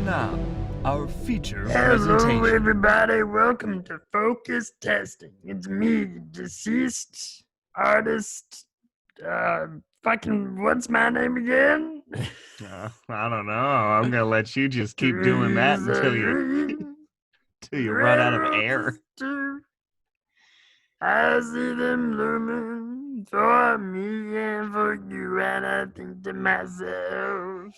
now, our feature Hello, presentation. everybody. Welcome to Focus Testing. It's me, deceased artist. What's my name again? I don't know. I'm gonna let you just keep doing that until you run out of air. I see them looming for me and for you, and I think to myself,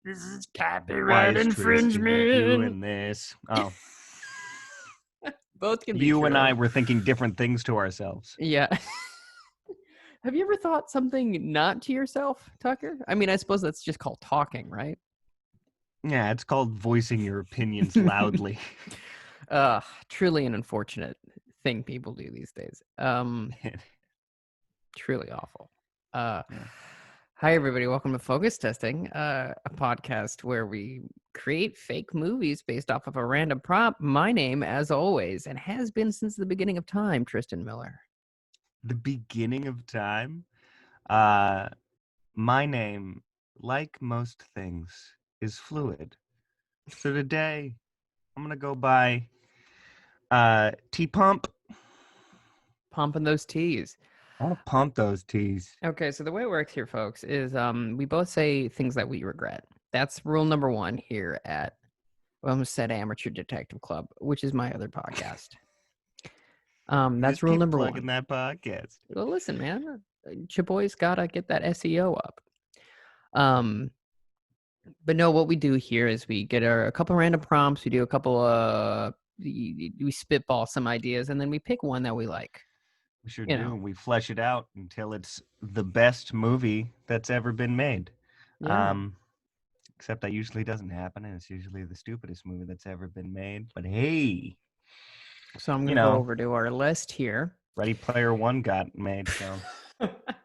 this is copyright infringement. Doing this? Oh, Both can be you true. and I were thinking different things to ourselves. Yeah. Have you ever thought something not to yourself, Tucker? I mean, I suppose that's just called talking, right? Yeah, it's called voicing your opinions loudly. Truly an unfortunate thing people do these days. Truly awful. Hi, everybody. Welcome to Focus Testing, a podcast where we create fake movies based off of a random prompt. My name, as always, and has been since the beginning of time, Tristan Miller. The beginning of time? My name, like most things, is fluid. So today, I'm gonna go by T-Pump. Pumping those T's. I want to pump those T's. Okay, so the way it works here, folks, is we both say things that we regret. That's rule number one here at, well, I almost said Amateur Detective Club, which is my other podcast. That's rule number one. Plugging that podcast. Well, listen, man, your boy's gotta get that SEO up. But no, what we do here is we get a couple random prompts. We do a couple. We spitball some ideas, and then we pick one that we like. We sure do. We flesh it out until it's the best movie that's ever been made. Yeah. Except that usually doesn't happen, and it's usually the stupidest movie that's ever been made. But hey, so I'm gonna go over to our list here. Ready Player One got made. So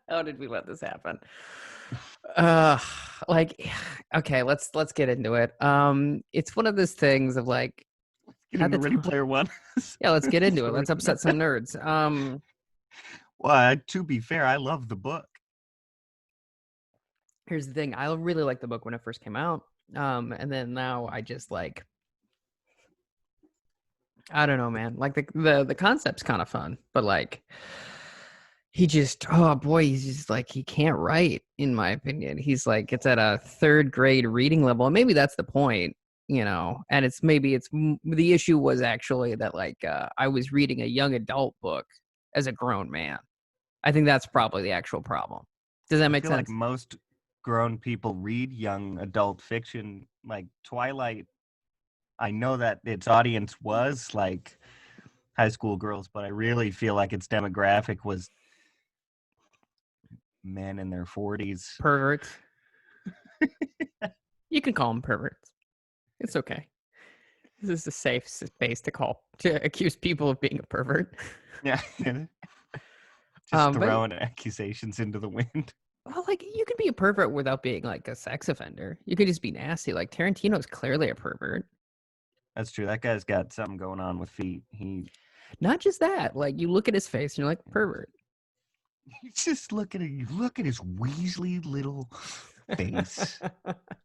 how did we let this happen? Okay, let's get into it. It's one of those things of like, get into Ready Player One. Yeah, let's get into it. Let's upset some nerds. Well, to be fair, I love the book. Here's the thing. I really liked the book when it first came out. And then now I just like, I don't know, man. Like the concept's kind of fun, but like he's just like, he can't write, in my opinion. He's like, it's at a third grade reading level. And maybe that's the point, and the issue was actually that like, I was reading a young adult book as a grown man. I think that's probably the actual problem. Does that make sense? Like most grown people read young adult fiction. Like Twilight, I know that its audience was like high school girls, but I really feel like its demographic was men in their 40s. Perverts. You can call them perverts. It's okay. This is a safe space to accuse people of being a pervert. Yeah. Just throwing accusations into the wind. Well, like, you can be a pervert without being like a sex offender. You could just be nasty. Like, Tarantino's clearly a pervert. That's true. That guy's got something going on with feet. Not just that. Like, you look at his face and you're like, pervert. You just look at his Weasley little face.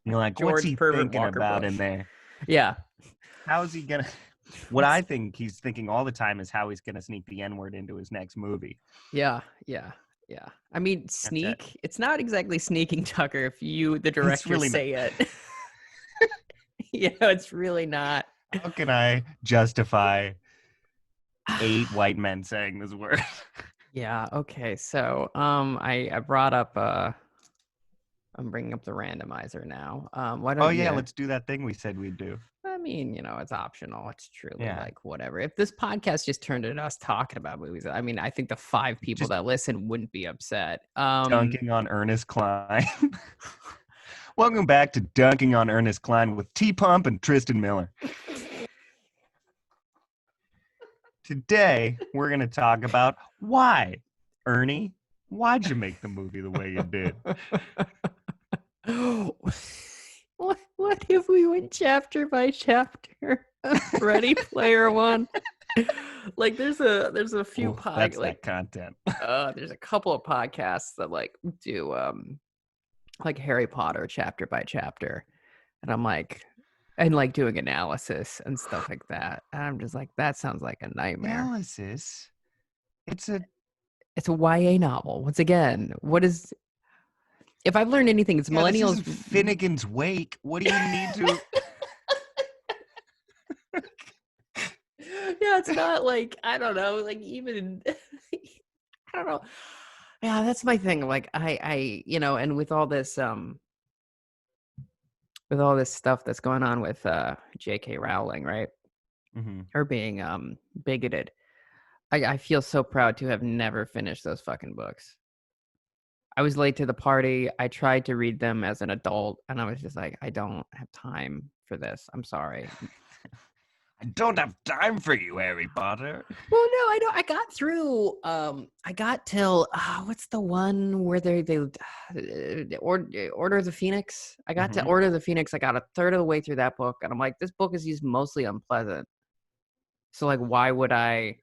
You're like, what's he thinking about in there? Yeah. How is he gonna? What I think he's thinking all the time is how he's gonna sneak the N-word into his next movie. Yeah. I mean, sneak. It's not exactly sneaking, Tucker, if you, the director, really say it. It's really not. How can I justify 8 white men saying this word? Yeah. Okay. So, I brought up. I'm bringing up the randomizer now. Why don't? Let's do that thing we said we'd do. I mean, it's optional. It's truly like whatever. If this podcast just turned into us talking about movies, I mean, I think the 5 people that listen wouldn't be upset. Dunking on Ernest Cline. Welcome back to Dunking on Ernest Cline with T-Pump and Tristan Miller. Today, we're going to talk about why. Ernie, why'd you make the movie the way you did? What if we went chapter by chapter? Ready Player One. Like there's a few that's like content. There's a couple of podcasts that like do like Harry Potter chapter by chapter, and I'm like, and like doing analysis and stuff like that. And I'm just like, that sounds like a nightmare. Analysis. It's a It's a YA novel. Once again, what is? If I've learned anything, it's This millennials. isn't Finnegan's Wake. What do you need to? Yeah, it's not like I don't know, like even I don't know. Yeah, that's my thing. Like and with all this stuff that's going on with J.K. Rowling, right? Mm-hmm. Her being bigoted. I feel so proud to have never finished those fucking books. I was late to the party. I tried to read them as an adult, and I was just like, I don't have time for this. I'm sorry. I don't have time for you, Harry Potter. Well, no, I don't. I got through. I got till what's the one where they Order of the Phoenix. I got to Order of the Phoenix. I got a third of the way through that book, and I'm like, this book is used mostly unpleasant. So, like, why would I?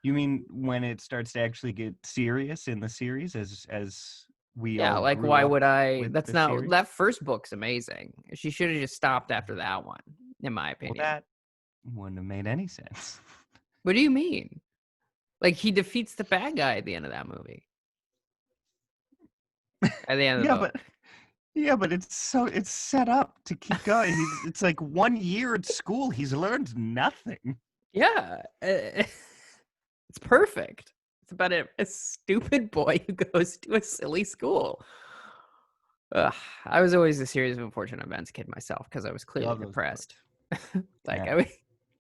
You mean when it starts to actually get serious in the series, as we all like, grew why up would I? with That's the not series? that first book's amazing. She should have just stopped after that one, in my opinion. Well, that wouldn't have made any sense. What do you mean? Like, he defeats the bad guy at the end of that movie. At the end of the book. But it's set up to keep going. It's like 1 year at school. He's learned nothing. Yeah. It's perfect. It's about a stupid boy who goes to a silly school. I was always a series of unfortunate events kid myself because I was clearly depressed.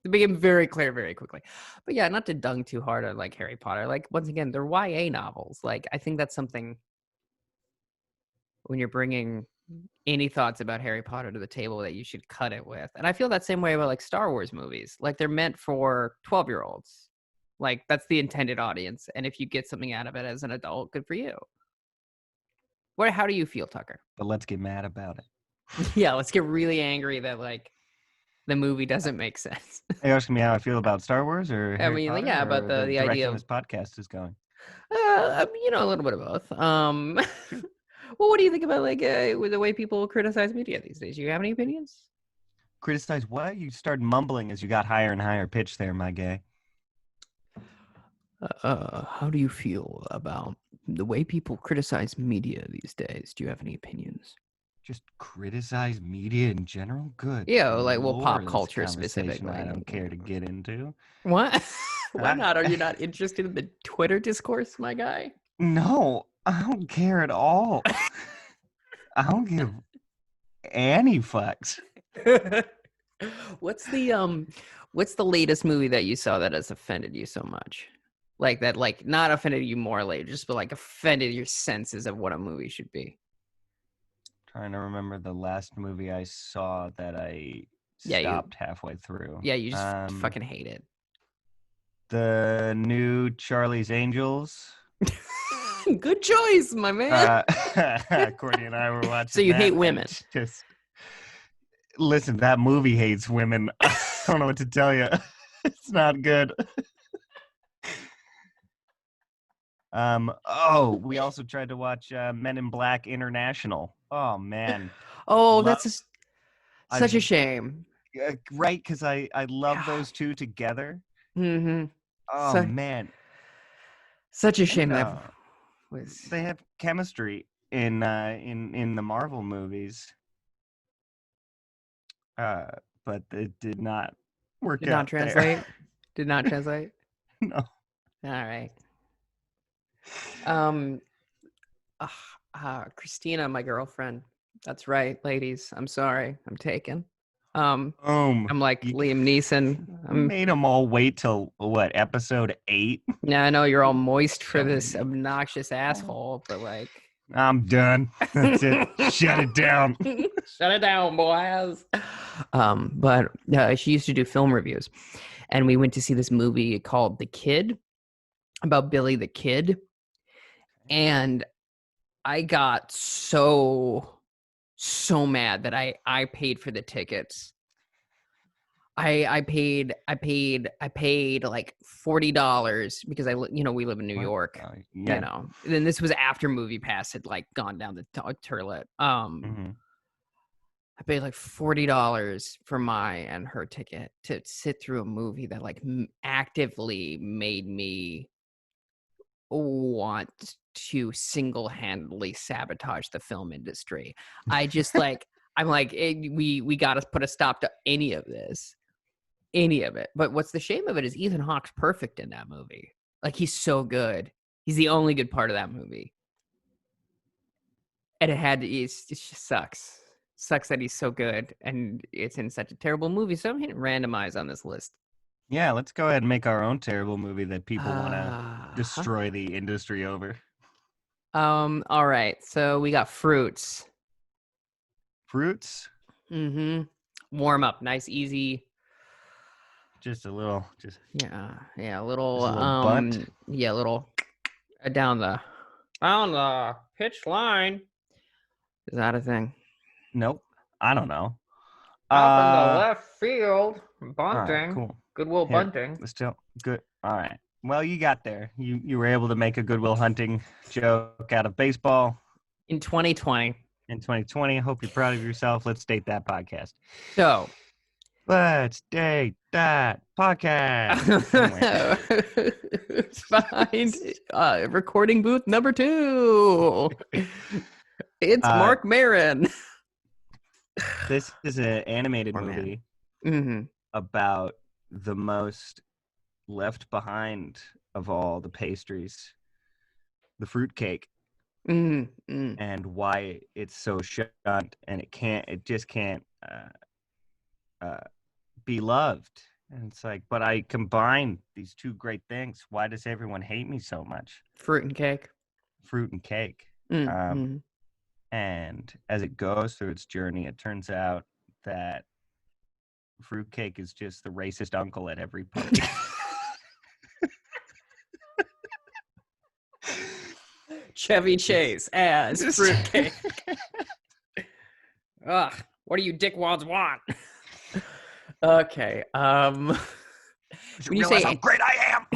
It became very clear very quickly. But yeah, not to dung too hard on like Harry Potter. Like, once again, they're YA novels. Like, I think that's something when you're bringing any thoughts about Harry Potter to the table that you should cut it with. And I feel that same way about like Star Wars movies. Like, they're meant for 12-year-olds. Like, that's the intended audience. And if you get something out of it as an adult, good for you. How do you feel, Tucker? But let's get mad about it. Yeah, let's get really angry that like the movie doesn't make sense. Are you asking me how I feel about Star Wars or Harry Potter, yeah, about the direction idea of this podcast is going? a little bit of both. Well, what do you think about like with the way people criticize media these days? Do you have any opinions? Criticize what? You started mumbling as you got higher and higher pitch there, my guy. How do you feel about the way people criticize media these days? Do you have any opinions? Just criticize media in general? Good. Yeah, like, well, Lord, pop this culture conversation specifically. I don't care to get into. What? Why not? Are you not interested in the Twitter discourse, my guy? No, I don't care at all. I don't give any fucks. What's the latest movie that you saw that has offended you so much? Like that, like not offended you morally, just but like offended your senses of what a movie should be. Trying to remember the last movie I saw that I stopped halfway through. Yeah, you just fucking hate it. The new Charlie's Angels. Good choice, my man. Courtney and I were watching. So you hate women? Just listen, that movie hates women. I don't know what to tell you. It's not good. We also tried to watch Men in Black International. Oh man. Oh, that's such a shame. Right, because I love those two together. Mm-hmm. Oh man. Such a shame they have chemistry in the Marvel movies. But it did not work out. Did not translate? Did not translate? No. All right. Christina, my girlfriend. That's right, ladies. I'm sorry. I'm taken. I'm like Liam Neeson. I made them all wait till what, episode 8? Yeah, I know you're all moist for this obnoxious asshole, but like, I'm done. That's it. Shut it down. Shut it down, boys. But she used to do film reviews, and we went to see this movie called The Kid, about Billy the Kid, and I got so mad that I paid for the tickets. I paid like $40 because we live in New York. Yeah. You know, then this was after Movie Pass had like gone down the toilet. I paid like $40 for my and her ticket to sit through a movie that like actively made me want to single-handedly sabotage the film industry. I just like, I'm like, we got to put a stop to any of this, any of it. But what's the shame of it is Ethan Hawke's perfect in that movie. Like, he's so good. He's the only good part of that movie. And it just sucks. Sucks that he's so good and it's in such a terrible movie. So I'm hitting randomize on this list. Yeah, let's go ahead and make our own terrible movie that people want to Uh-huh. destroy the industry over. All right. So we got fruits. Fruits? Mm-hmm. Warm up. Nice, easy. Just a little, Yeah, a little, Just a little bunt? yeah, a little down the pitch line. Is that a thing? Nope. I don't know. Up in the left field, bunting. All right, cool. Goodwill Here, bunting. Still good. All right. Well, you got there. You were able to make a Goodwill Hunting joke out of baseball In 2020. in 2020. I hope you're proud of yourself. Let's date that podcast. So. Let's date that podcast. Find recording booth number 2. It's Mark Maron. This is an animated movie about the most left behind of all the pastries, the fruitcake, and why it's so shunned and it just can't be loved. And it's like, but I combine these two great things. Why does everyone hate me so much? Fruit and cake. And as it goes through its journey, it turns out that fruitcake is just the racist uncle at every party. Chevy Chase as fruitcake. Ugh, what do you dickwads want? Okay. When you say how great I am.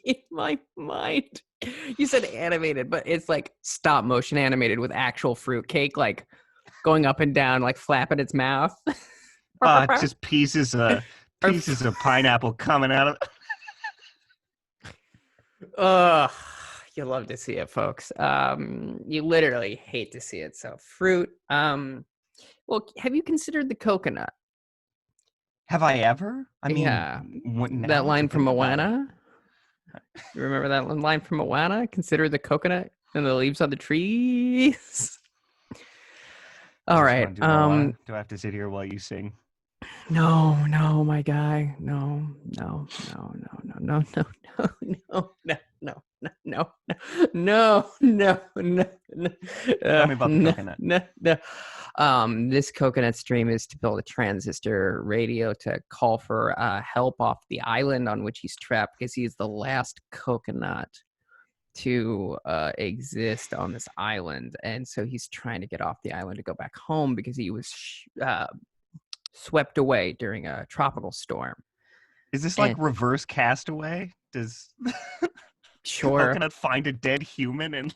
In my mind, you said animated, but it's like stop motion animated with actual fruitcake, like going up and down, like flapping its mouth. Just pieces of pineapple coming out of. You love to see it, folks. You literally hate to see it. So fruit. Well, have you considered the coconut? Have I ever? I mean, yeah. That line from Moana. You remember that line from Moana? Consider the coconut and the leaves on the trees. All right. Do I have to sit here while you sing? No, my guy. No. Tell me about the coconut. No. This coconut stream is to build a transistor radio to call for help off the island on which he's trapped because he's the last coconut to exist on this island. And so he's trying to get off the island to go back home because he was swept away during a tropical storm. Is this like reverse Castaway? Does sure coconut find a dead human and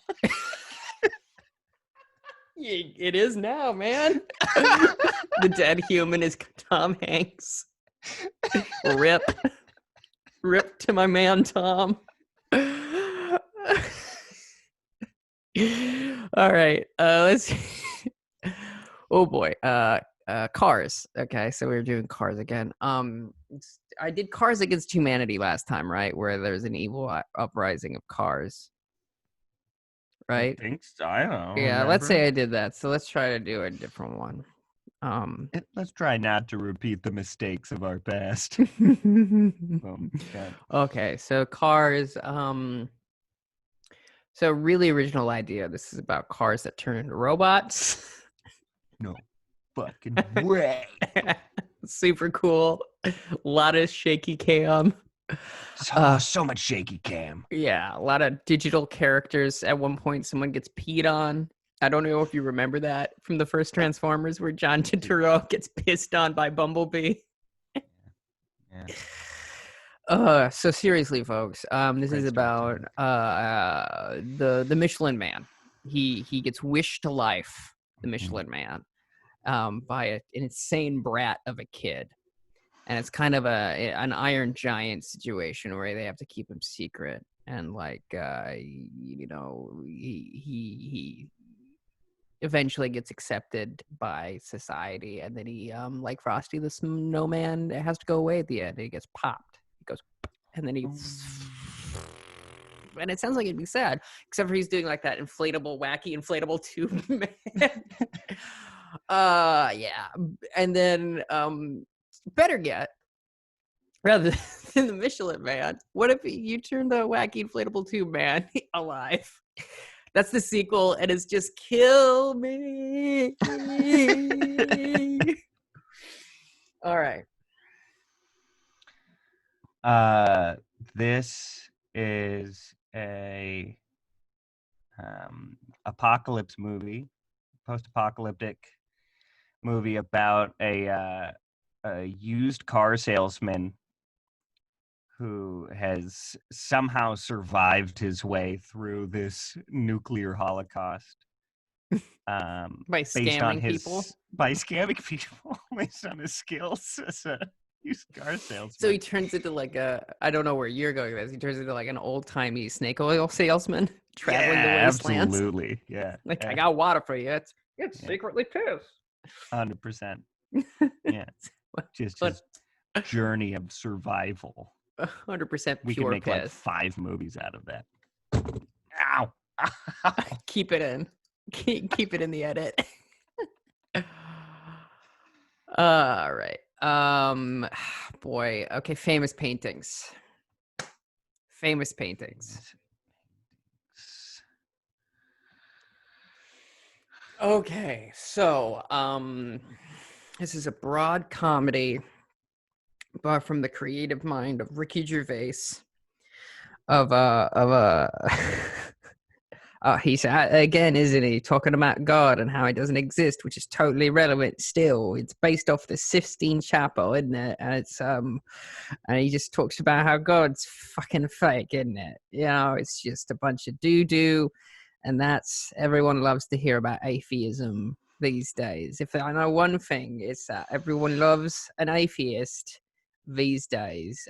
it is now, man. The dead human is Tom Hanks. Rip to my man Tom. All right, let's oh boy, Cars. Okay, so we were doing Cars again. I did Cars Against Humanity last time, right? Where there's an evil uprising of cars. Right? I think so. I don't know. Yeah, let's say I did that. So let's try to do a different one. Let's try not to repeat the mistakes of our past. Okay, so Cars. So really original idea. This is about cars that turn into robots. No fucking way. Super cool. A lot of shaky cam. So much shaky cam. Yeah, a lot of digital characters. At one point, someone gets peed on. I don't know if you remember that from the first Transformers where John Turturro gets pissed on by Bumblebee. Yeah. So seriously, folks, this is about the Michelin Man. He gets wished to life, the Michelin Man. by an insane brat of a kid. And it's kind of an Iron Giant situation where they have to keep him secret. And like, he eventually gets accepted by society, and then he, like Frosty the Snowman, has to go away at the end. He gets popped. He goes, and then he, and it sounds like it'd be sad, except for he's doing like that wacky inflatable tube man. Yeah, and then better yet, rather than the Michelin Man, what if you turn the wacky inflatable tube man alive? That's the sequel, and it's just kill me. All right. This is a apocalypse movie, post-apocalyptic movie about a used car salesman who has somehow survived his way through this nuclear holocaust. By scamming people? By scamming people based on his skills as a used car salesman. So he turns into like I don't know where you're going with this. He turns into like an old-timey snake oil salesman traveling the wastelands. Absolutely. Yeah. Like, I got water for you. It's secretly piss. 100%. Yeah. Just his journey of survival. 100% pure we can make piss. like 5 movies out of that. Ow. Keep it in. Keep it in the edit. All right. Boy. Okay. Famous paintings. Okay. So, this is a broad comedy, but from the creative mind of Ricky Gervais. He's again, isn't he, talking about God and how he doesn't exist, which is totally relevant still. It's based off the Sistine Chapel, isn't it? And it's and he just talks about how God's fucking fake, isn't it? You know, it's just a bunch of doo-doo, and that's, everyone loves to hear about atheism these days. If I know one thing, it's that everyone loves an atheist these days.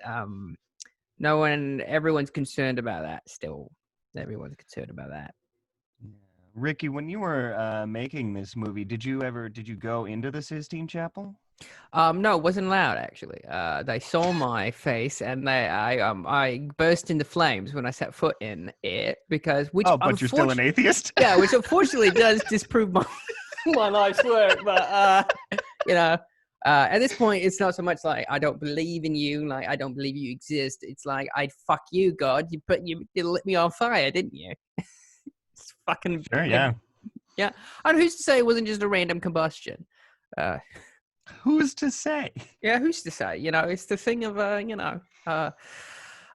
Everyone's concerned about that still. Everyone's concerned about that. Ricky, when you were making this movie, did you go into the Sistine Chapel? No, it wasn't allowed actually. They saw my face, and I burst into flames when I set foot in it because but you're still an atheist? Yeah, which unfortunately does disprove my life's work. But at this point, it's not so much like I don't believe in you, like I don't believe you exist. It's like, I'd fuck you, God. You lit me on fire, didn't you? It's fucking sure, yeah. Yeah. And who's to say it wasn't just a random combustion? Who's to say? Yeah, who's to say? You know, it's the thing of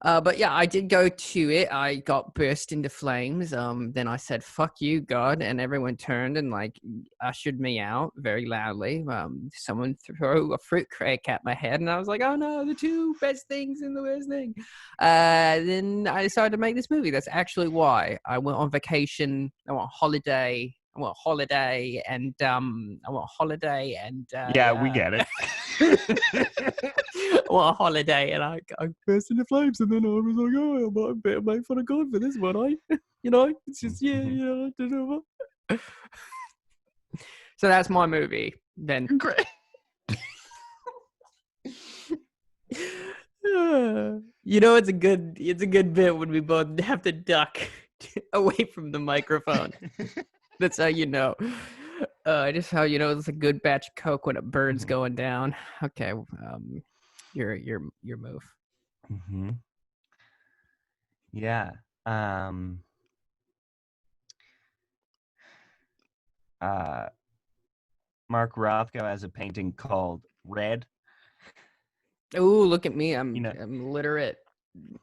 but yeah, I did go to it. I got burst into flames. Then I said, fuck you, God. And everyone turned and like ushered me out very loudly. Someone threw a fruit crack at my head, and I was like, oh no, the two best things in the worst thing. Then I decided to make this movie. That's actually why I went on vacation. I went on holiday. And yeah, we get it. Well, a holiday, and I burst into flames, and then I was like, oh, I better make fun of God for this one, it's just, I don't know. So that's my movie, then. Great. It's a good bit when we both have to duck away from the microphone. That's how you know. Just how you know it's a good batch of Coke when it burns going down. Okay, your move. Mm-hmm. Yeah. Mark Rothko has a painting called Red. Oh, look at me! I'm literate.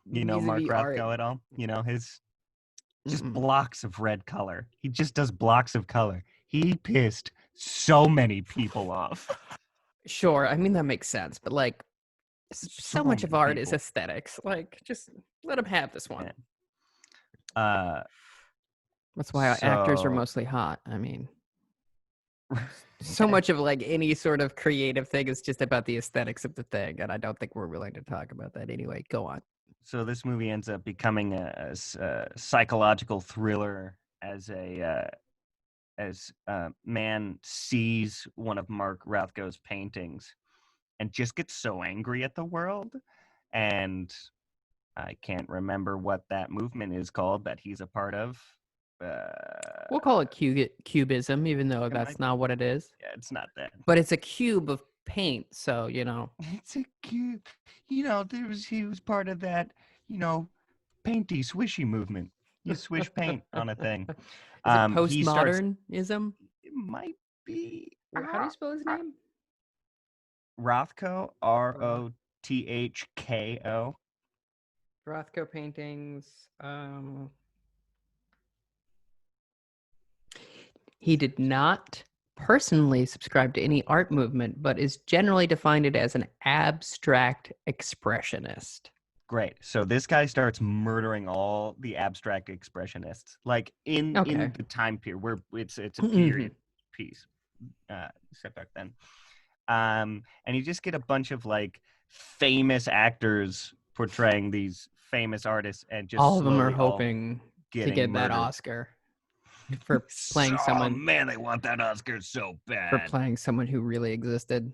You know Mark Rothko at all? His just blocks of red color. He just does blocks of color. He pissed so many people off. Sure, I mean that makes sense, but like, so much of art is aesthetics. Like, just let him have this one. Yeah. That's why actors are mostly hot. I mean, So much of like any sort of creative thing is just about the aesthetics of the thing, and I don't think we're willing to talk about that anyway. Go on. So this movie ends up becoming a psychological thriller as man sees one of Mark Rothko's paintings and just gets so angry at the world. And I can't remember what that movement is called that he's a part of. We'll call it cubism, even though It that's might not what it is. Yeah, it's not that. But it's a cube of paint, so you know. It's a cube. He was part of that, painty swishy movement. You swish paint on a thing. Is it He starts- postmodernism? It might be How do you spell his name? Rothko, Rothko. Rothko paintings. He did not personally subscribe to any art movement, but is generally defined as an abstract expressionist. Great. So this guy starts murdering all the abstract expressionists, like in the time period where it's a period piece set back then. And you just get a bunch of like famous actors portraying these famous artists, and just all of them are slowly all hoping to getting get that murdered. Oscar for playing someone. Oh man, they want that Oscar so bad. For playing someone who really existed.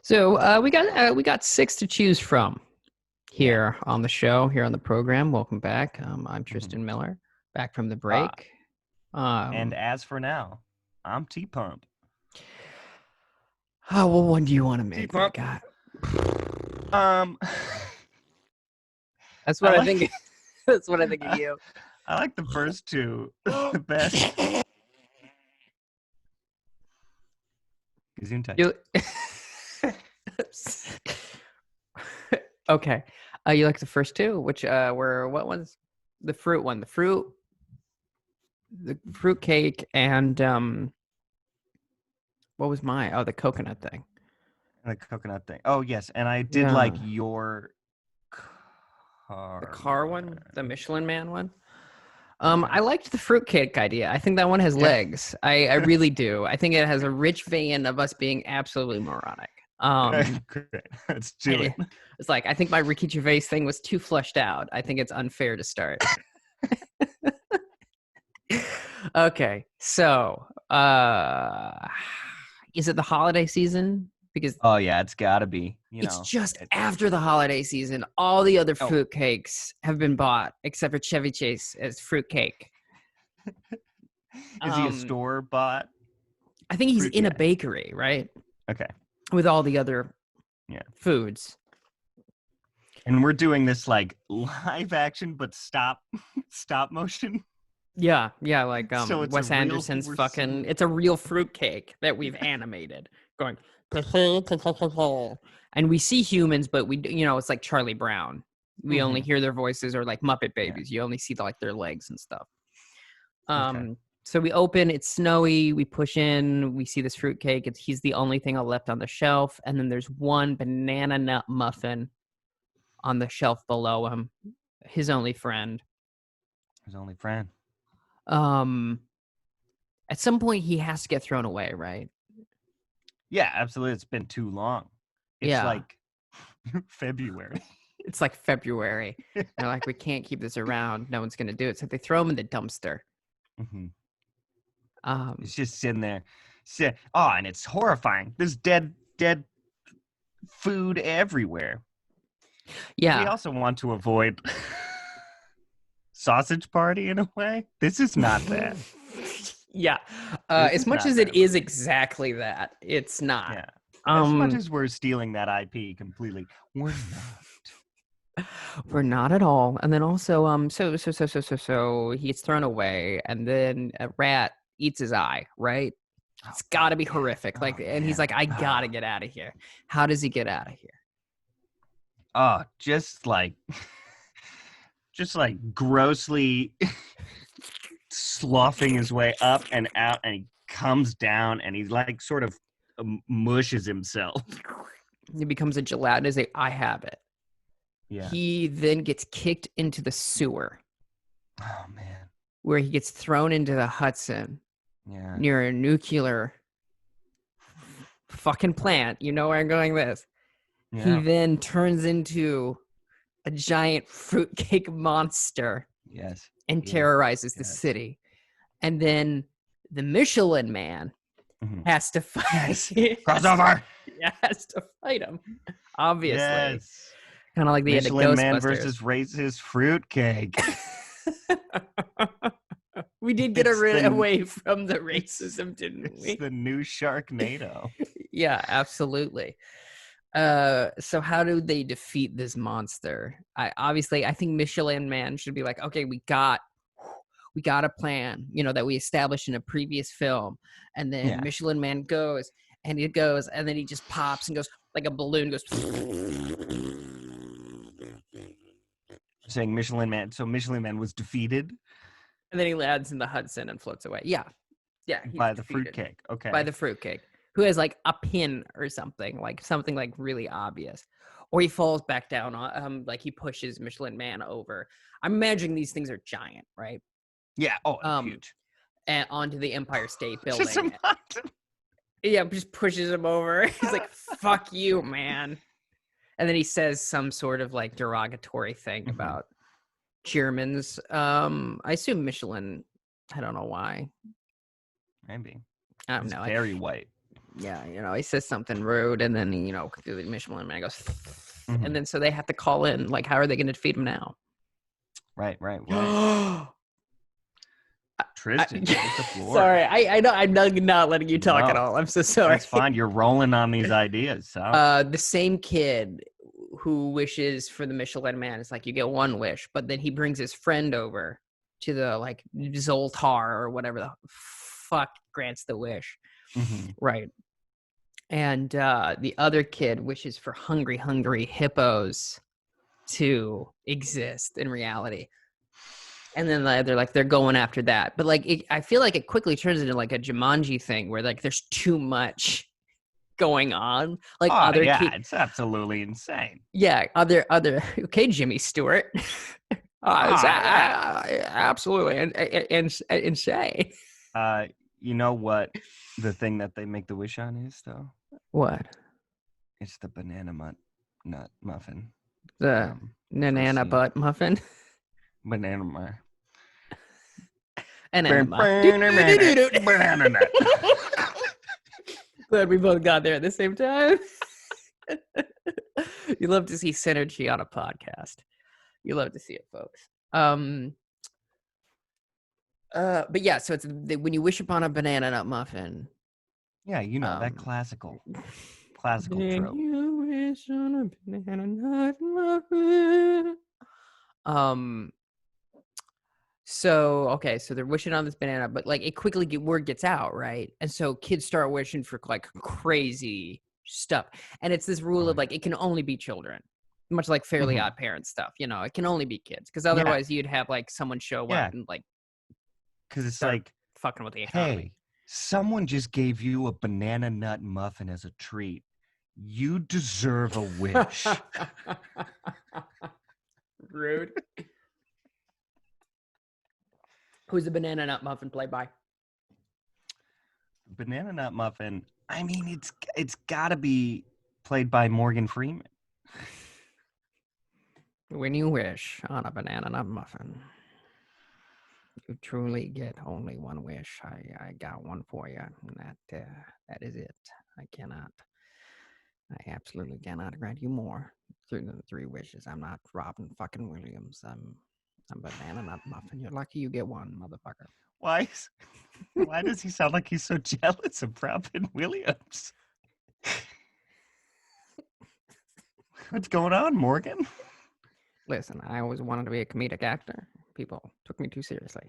So we got 6 to choose from here on the show, here on the program. Welcome back. I'm Tristan Miller, back from the break. And as for now, I'm T-Pump. Oh, well, one do you want to make? T-Pump. God. That's what I think. That's what I think of you. I like the first two the best. Gesundheit. Okay. You like the first two, which were what ones? The fruit one, the fruit cake, and what was my? Oh, the coconut thing. The coconut thing. Oh yes, and I did like your car. The car one, the Michelin Man one. I liked the fruitcake idea. I think that one has legs. I really do. I think it has a rich vein of us being absolutely moronic. Let's do it. It's like, I think my Ricky Gervais thing was too flushed out. I think it's unfair to start. Okay, so is it the holiday season? Because it's gotta be. It's just after the holiday season. All the other fruitcakes have been bought except for Chevy Chase as fruitcake. Is he a store bought? I think he's in a bakery, right? Okay. With all the other foods. And we're doing this like live action but stop motion. Yeah, like So it's Wes Anderson's fucking it's a real fruitcake that we've animated going and we see humans, but we it's like Charlie Brown. We only hear their voices, or like Muppet Babies. You only see their legs and stuff. So we open, it's snowy, we push in, we see this fruitcake. He's the only thing left on the shelf, and then there's one banana nut muffin on the shelf below him. His only friend. At some point he has to get thrown away, right? Yeah, absolutely. It's been too long. It's like February. It's like February. They're like, we can't keep this around. No one's going to do it. So they throw him in the dumpster. It's just sitting there. And it's horrifying. There's dead food everywhere. Yeah. We also want to avoid Sausage Party in a way. This is not that. Yeah. As much as it is exactly that, it's not. Yeah. As much as we're stealing that IP completely, we're not. We're not at all. And then also, so he gets thrown away, and then a rat eats his eye, right? It's got to be horrific. He's like, I got to get out of here. How does he get out of here? Oh, just like grossly sloughing his way up and out, and he comes down, and he's like sort of mushes himself. He becomes a gelatinous. I have it. Yeah. He then gets kicked into the sewer. Oh man. Where he gets thrown into the Hudson, Yeah. near a nuclear fucking plant. You know where I'm going with this. He Yeah. then turns into a giant fruitcake monster Yes. and Yes. terrorizes the Yes. city. And then the Michelin Man Mhm. has to fight. Yes. Crossover. Has to fight him. Obviously. Yes. Kind of like the end of Michelin Man Ghostbusters. versus racist fruitcake. We did get It's the- away from the racism, didn't It's we? the new Sharknado. Yeah, absolutely. So how do they defeat this monster? I think Michelin Man should be like, okay, we got a plan, that we established in a previous film. And then Yeah. Michelin Man goes, and then he just pops and goes like a balloon goes. Saying Michelin Man. So Michelin Man was defeated And then he lands in the Hudson and floats away. Yeah. Yeah. he's by the defeated fruitcake. Okay. By the fruitcake, who has like a pin or something like really obvious. Or he falls back down on like he pushes Michelin Man over. I'm imagining these things are giant, right? Yeah. Oh, huge. And onto the Empire State Just Building. imagine. Yeah, just pushes him over. He's like, fuck you, man. And then he says some sort of like derogatory thing Mhm. about Germans. I assume Michelin. I don't know why. Maybe. I don't It's know. very white. Yeah, he says something rude, and then the Michelin Man goes, Mhm. and then so they have to call in. Like, how are they going to defeat him now? Right. I- Tristan, take the floor. Sorry, I know I'm not letting you talk No, at all. I'm so sorry. That's fine. You're rolling on these ideas. So. The same kid who wishes for the Michelin Man is like, you get one wish, but then he brings his friend over to the like Zoltar or whatever the fuck grants the wish. Mhm. Right. And the other kid wishes for hungry hippos to exist in reality. And then they're going after that. But like, I feel like it quickly turns into like a Jumanji thing where like there's too much going on. Like other kids. It's absolutely insane. Yeah, other. Okay, Jimmy Stewart. Absolutely insane. You know what the thing that they make the wish on is, though? What? It's the banana nut muffin. The banana proceed. butt muffin. Banana muffin. Banana nut. Glad we both got there at the same time. You love to see synergy on a podcast. You love to see it, folks. But yeah, so it's when you wish upon a banana nut muffin. Yeah, that classical trope. You wish on a banana nut muffin. So they're wishing on this banana, but like it quickly word gets out, right? And so kids start wishing for like crazy stuff, and it's this rule of like it can only be children, much like Fairly Mhm. Odd Parents stuff. It can only be kids because otherwise you'd have like someone show up and like Because it's start like, fucking with the economy. hey, someone just gave you a banana nut muffin as a treat. You deserve a wish. Rude. Who's the banana nut muffin played by? Banana nut muffin. I mean, it's got to be played by Morgan Freeman. When you wish on a banana nut muffin, you truly get only one wish. I got one for you, and that is it. I absolutely cannot grant you more through the three wishes. I'm not Robin fucking Williams. I'm banana nut muffin. You're lucky you get one, motherfucker. Why does he sound like he's so jealous of Robin Williams? What's going on, Morgan? Listen, I always wanted to be a comedic actor. People took me too seriously.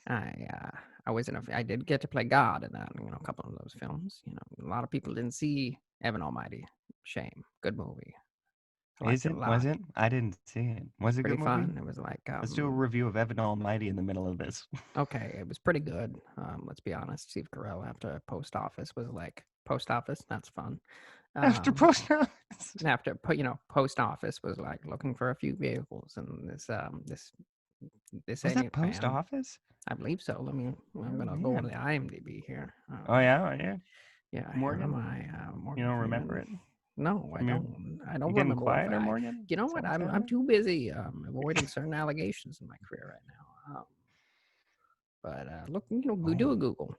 I did get to play God in that, a couple of those films. A lot of people didn't see Evan Almighty. Shame. Good movie. Was it? I didn't see it. Was it pretty good movie? fun? It was like Let's do a review of Evan Almighty in the middle of this. Okay, it was pretty good. Let's be honest. Steve Carell after Post Office was like Post Office. That's fun. After Post Office. Post Office was like looking for a few vehicles, and this this Was ain't that it, post man. office? I believe so. I'm gonna go on the IMDb here. Oh yeah. Yeah, Morgan? here am I, Morgan You don't Freeman. remember it? No, I From your- don't. I don't You getting remember what quieter, I. Morgan? You know Is that what? what's I'm happening? too busy avoiding certain allegations in my career right now. But look, do a Google.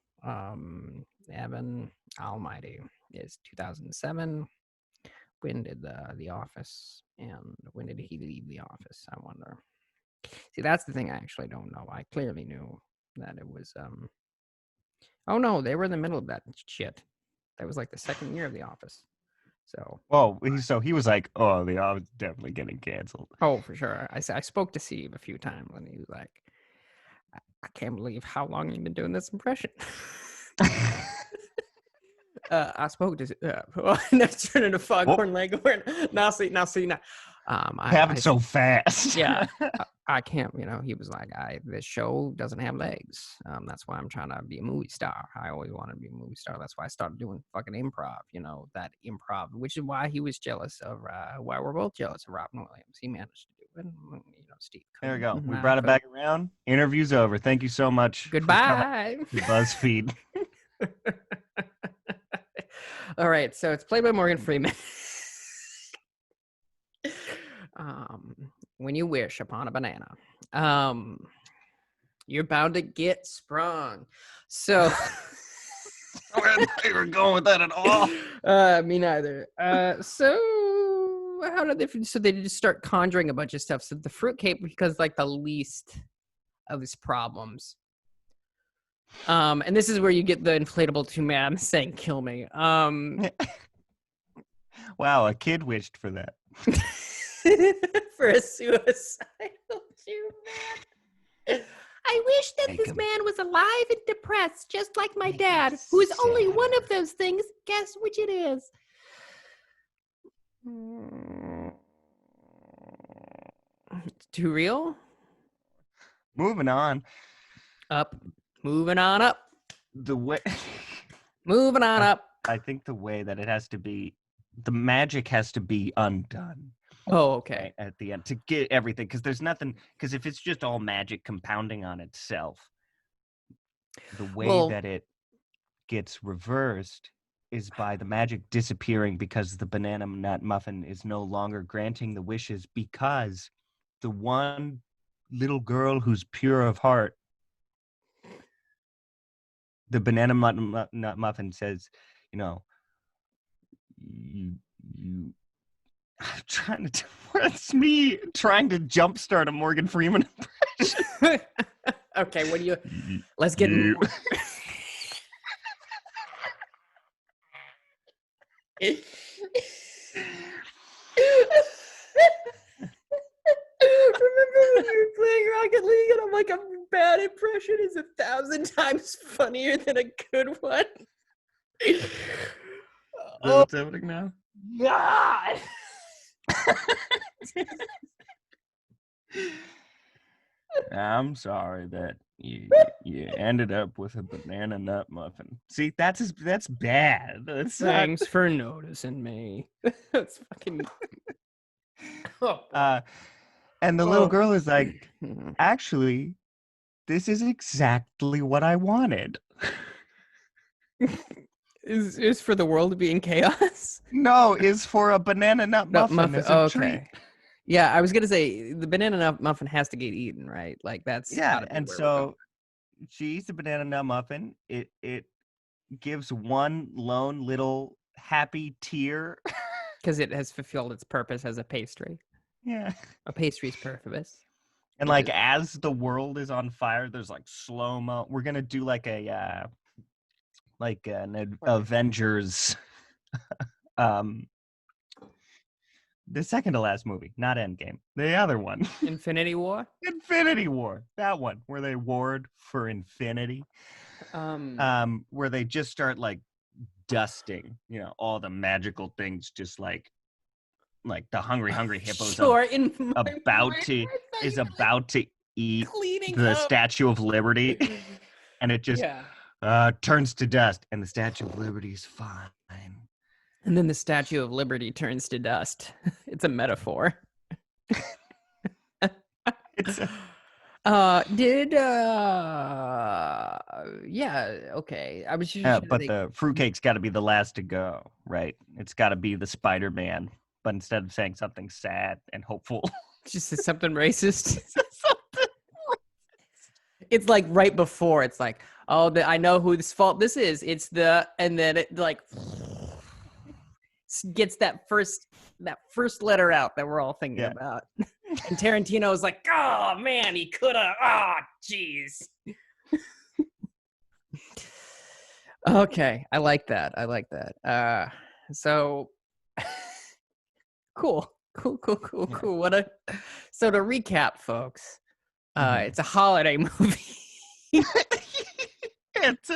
Evan Almighty is 2007. When did the Office, and when did he leave the Office? I wonder. See, that's the thing I actually don't know. I clearly knew that it was. Oh no, they were in the middle of that shit. That was like the second year of the Office. So. Oh, he was like, oh, the Office is definitely getting canceled. Oh, for sure. I spoke to Steve a few times, and he was like, I can't believe how long you've been doing this impression. I spoke to next turn into Foghorn Leghorn. Now. Happened so fast. Yeah, I can't. He was like, this show doesn't have legs. That's why I'm trying to be a movie star. I always wanted to be a movie star. That's why I started doing fucking improv. That improv, which is why he was jealous of. Why we're both jealous of Robin Williams. He managed to do it. Steve. There we go. couldn't. We brought it back around. Interview's over. Thank you so much. Goodbye. BuzzFeed. All right, so it's played by Morgan Freeman. When you wish upon a banana, you're bound to get sprung. So I didn't think we were going with that at all. me neither. So how did they? So they just start conjuring a bunch of stuff. So the fruitcake becomes like the least of his problems. And this is where you get the inflatable too mad saying "kill me." Wow, a kid wished for that. For a suicidal too mad. I wish that Take this him. man was alive and depressed, just like my dad, who is only one of those things. Guess which it is. It's too real. Moving on. Up. Moving on up. The way Moving on up. I think the way that it has to be, the magic has to be undone. Oh, okay. At the end to get everything, because there's nothing. Because if it's just all magic compounding on itself, the way that it gets reversed is by the magic disappearing because the banana nut muffin is no longer granting the wishes, because the one little girl who's pure of heart, the banana nut muffin says, you I'm trying to. It's me trying to jumpstart a Morgan Freeman impression. Okay, what do you? Let's get. Remember when we were playing Rocket League and I'm like, a bad impression is 1,000 times funnier than a good one. Oh, what's happening now? God. I'm sorry that you ended up with a banana nut muffin. See, that's bad. That's Thanks for noticing me. That's fucking. And the little girl is like, actually, this is exactly what I wanted. Is for the world to be in chaos? No, is for a banana nut muffin as a treat. Yeah, I was gonna say the banana nut muffin has to get eaten, right? Like that's and so she eats the banana nut muffin. It gives one lone little happy tear because it has fulfilled its purpose as a pastry. Yeah, a pastry's purpose. And like as the world is on fire, there's like slow mo. We're gonna do like an Avengers. The second to last movie, not Endgame. The other one. Infinity War? Infinity War. That one, where they warred for infinity. Where they just start like dusting, all the magical things, just like the hungry hippos is about to eat the Statue of Liberty. And it just turns to dust. And the Statue of Liberty is fine. And then the Statue of Liberty turns to dust. It's a metaphor. Yeah, okay. I was just trying to But think. the fruitcake's got to be the last to go, right? It's got to be the Spider-Man, but instead of saying something sad and hopeful, Just said something racist. It's like right before. It's like, oh, I know whose fault this is. It's the, and then it like gets that first letter out that we're all thinking about. And Tarantino's like, oh man, he could have. Oh, jeez. Okay, I like that. So cool. So to recap, folks, it's a holiday movie. it's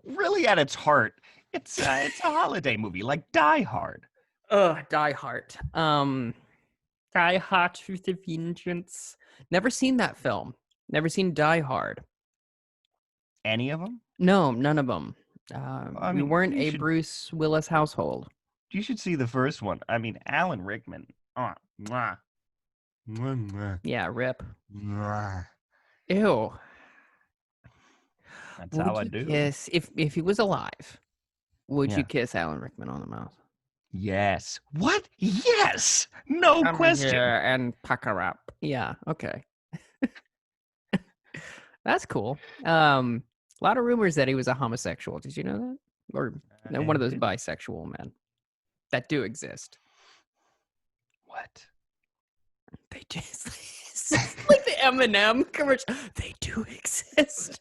really at its heart, it's a holiday movie, like Die Hard. Die Hard. Die Hard with a Vengeance. Never seen that film. Never seen Die Hard. Any of them? No, none of them. We weren't a should, Bruce Willis household. You should see the first one. I mean, Alan Rickman. Mwah. Mwah, mwah. Yeah, rip. Mwah. Ew. That's how I do. Kiss, if he was alive, would Yeah. you kiss Alan Rickman on the mouth? Yes. What? Yes. No question. Here and pucker up. Yeah. Okay. That's cool. A lot of rumors that he was a homosexual. Did you know that? Or one of those bisexual men that do exist. What? They just like the Eminem commercial. They do exist.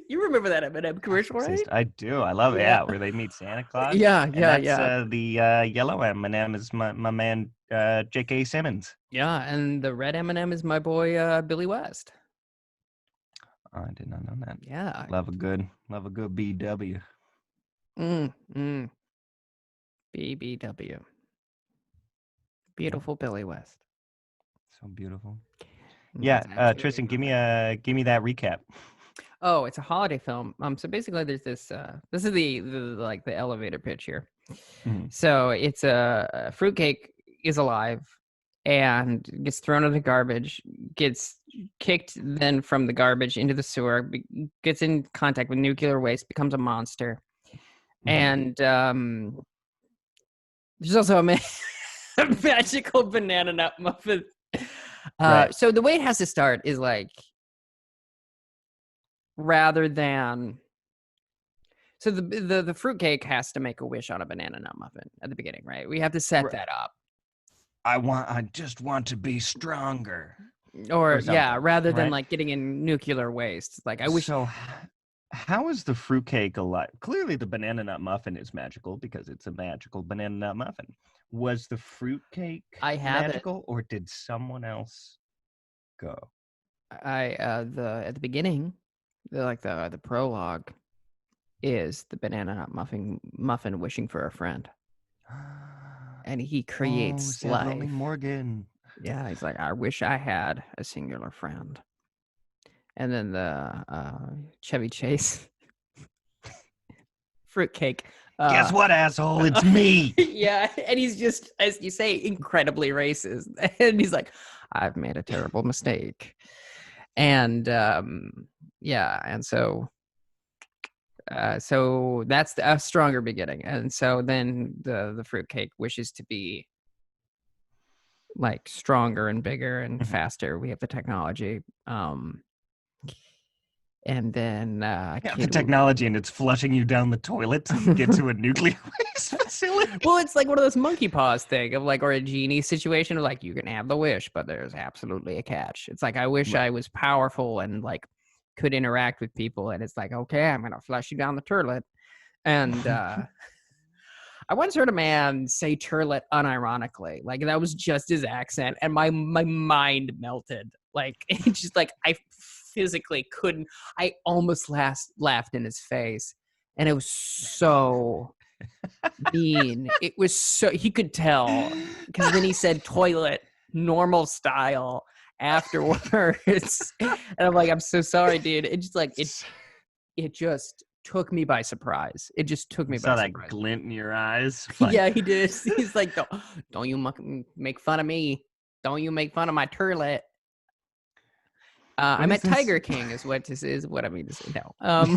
You remember that Eminem commercial, right? I do. I love it. Yeah, where they meet Santa Claus. Yeah. The yellow M&M is my man J.K. Simmons. Yeah, and the red M&M is my boy Billy West. Oh, I did not know that. Yeah. Love a good BW. BBW. Beautiful Billy West. So beautiful. Yeah, Tristan, give me that recap. Oh, it's a holiday film. So basically, there's this. This is the elevator pitch here. Mhm. So it's a fruitcake is alive and gets thrown in the garbage, gets kicked then from the garbage into the sewer, gets in contact with nuclear waste, becomes a monster, and there's also a magical banana nut muffin. Right. So the way it has to start is like, rather than, so the fruitcake has to make a wish on a banana nut muffin at the beginning, right? We have to set that up. I just want to be stronger. Or something, rather than right? like getting in nuclear waste. Like I wish. So how is the fruitcake alive? Clearly the banana nut muffin is magical because it's a magical banana nut muffin. Was the fruitcake magical or did someone else go? At the beginning, the prologue is the banana nut muffin wishing for a friend. And he creates life. Lonely Morgan. Yeah, he's like, I wish I had a singular friend. And then the Chevy Chase fruitcake. Guess what, asshole? It's me. Yeah, and he's just, as you say, incredibly racist. And he's like, I've made a terrible mistake. And and so that's a stronger beginning. And so then the fruitcake wishes to be like stronger and bigger and faster. We have the technology. And then the technology, and it's flushing you down the toilet to get to a nuclear waste facility. Well, it's like one of those monkey paws thing of like, or a genie situation of like, you can have the wish, but there's absolutely a catch. It's like, I wish I was powerful and like could interact with people, and it's like, okay, I'm gonna flush you down the toilet. And I once heard a man say turlet unironically, like that was just his accent, and my mind melted. Like it's just like I physically couldn't. I almost laughed in his face, and it was so mean. It was so, he could tell, because then he said toilet normal style afterwards, and I'm like, I'm so sorry, dude. It just like it just took me by surprise. It just took me by surprise. Saw that glint in your eyes. Like, yeah, he did. He's like, don't you make fun of me? Don't you make fun of my turlet? I What meant is this? Tiger King is what I mean to say. No. A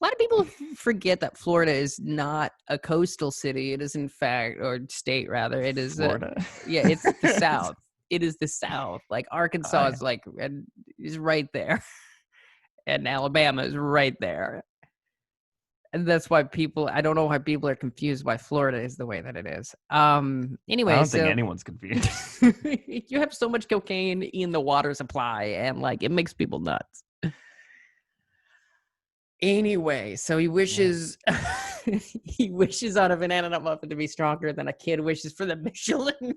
lot of people forget that Florida is not a coastal city. It is, in fact, or state rather. It is Florida. yeah, it's the South. It is the South. Like Arkansas is like is right there, and Alabama is right there. And that's why I don't know why people are confused why Florida is the way that it is. Anyway, I don't think anyone's confused. you have so much cocaine in the water supply, and like it makes people nuts. Anyway, so he wishes he wishes on a banana nut muffin to be stronger than a kid wishes for the Michelin Man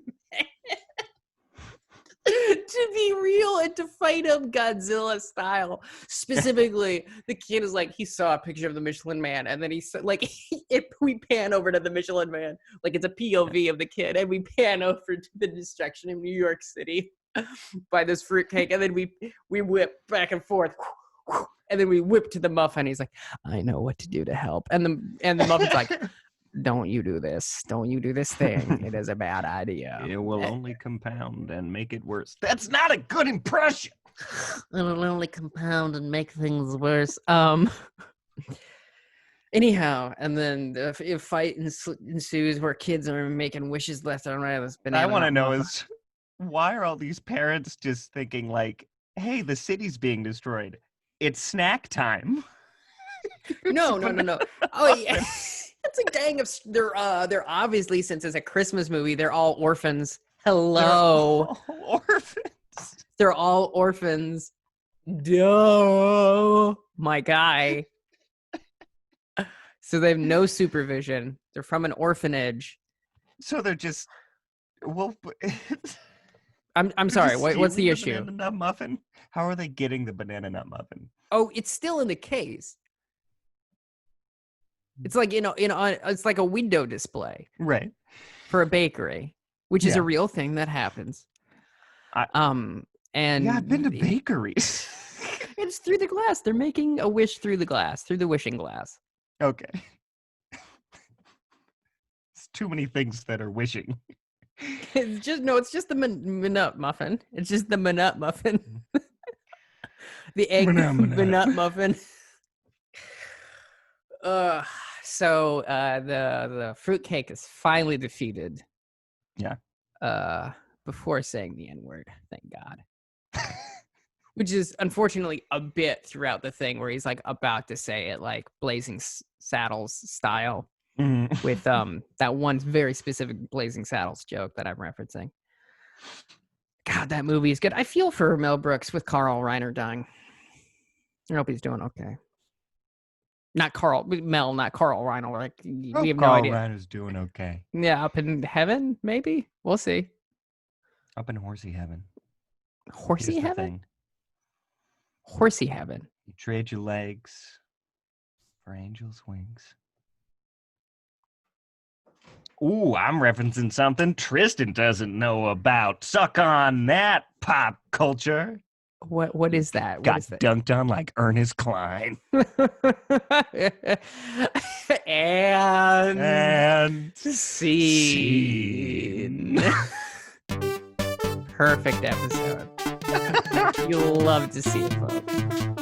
to be real and to fight him Godzilla style. Specifically, the kid is like, he saw a picture of the Michelin Man, and then he said, like, we pan over to the Michelin Man, like it's a POV of the kid, and we pan over to the destruction in New York City by this fruitcake, and then we whip back and forth. And then we whip to the muffin. He's like, I know what to do to help. And the muffin's like, don't you do this. Don't you do this thing. It is a bad idea. It will only compound and make it worse. That's not a good impression. It'll only compound and make things worse. Anyhow, and then the fight ensues where kids are making wishes left and right. I want to know is, why are all these parents just thinking like, hey, the city's being destroyed. It's snack time. No. Oh, yeah. It's a gang of they're obviously, since it's a Christmas movie, they're all orphans. Hello. They're all orphans. They're all orphans. Duh. My guy. So they have no supervision. They're from an orphanage. So they're just I'm sorry. What's the issue? Banana nut muffin? How are they getting the banana nut muffin? Oh, it's still in the case. It's like it's like a window display, right, for a bakery, which is a real thing that happens. And I've been to bakeries. It's through the glass. They're making a wish through the glass, through the wishing glass. Okay. It's too many things that are wishing. It's just the minute muffin. It's just the minute muffin. The egg minute muffin. So the fruitcake is finally defeated. Yeah. Before saying the N-word, thank God. Which is unfortunately a bit throughout the thing where he's like about to say it, like Blazing Saddles style. With that one very specific Blazing Saddles joke that I'm referencing. God, that movie is good. I feel for Mel Brooks with Carl Reiner dying. I hope he's doing okay. Not Carl Reiner. Like, we have no idea. Carl Reiner's doing okay. Yeah, up in heaven, maybe. We'll see. Up in horsey heaven. Horsey heaven? Horsey heaven. You trade your legs for angels' wings. Ooh, I'm referencing something Tristan doesn't know about. Suck on that, pop culture. What is that? Got dunked on like Ernest Klein. and scene. Perfect episode. You'll love to see it, folks.